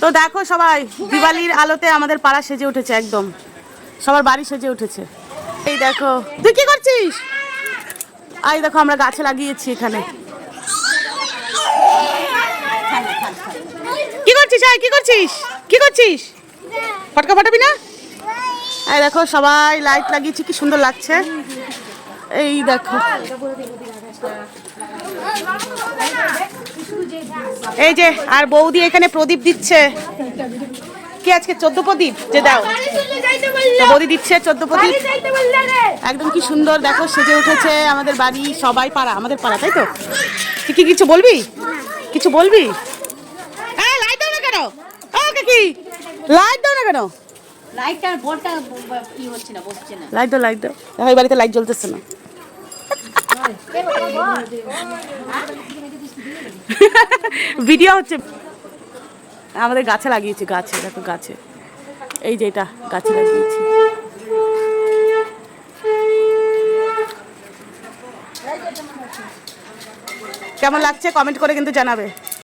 তো দেখো সবাই, দিওয়ালির আলোতে আমাদের পাড়া সেজে উঠেছে, একদম সবার বাড়ি সেজে উঠেছে। এই দেখো, তুই কি করছিস? এই দেখো আমরা গাছে লাগিয়েছি এখানে। কি করছিস? কি করছিস? কি করছিস? ফটকা ফাটাবি না? এই দেখো সবাই লাইট লাগিয়েছি, কি সুন্দর লাগছে। এই দেখো, এই যে আর বৌদি এখানে প্রদীপ দিচ্ছে। কি আজকে 14 প্রদীপ যে দাও, বৌদি দিচ্ছে 14 প্রদীপ। একদম কি সুন্দর দেখো সেজে উঠেছে আমাদের বাড়ি, সবাই পাড়া, আমাদের পাড়া, তাই তো? তুই কি কিছু বলবি? কিছু বলবি? লাইট দাও না কেন? কি লাইট দাও না কেন? লাইটটা বলটা কি হচ্ছে না, বসছে না। লাইট দাও, লাইট দাও। দেখো এই বাড়িতে লাইট জ্বলতেছে না। ভিডিও হচ্ছে। আমাদের গাছে লাগিয়েছি, গাছে দেখো, গাছে এই যে এটা গাছে লাগিয়েছি। কেমন লাগছে কমেন্ট করে কিন্তু জানাবে।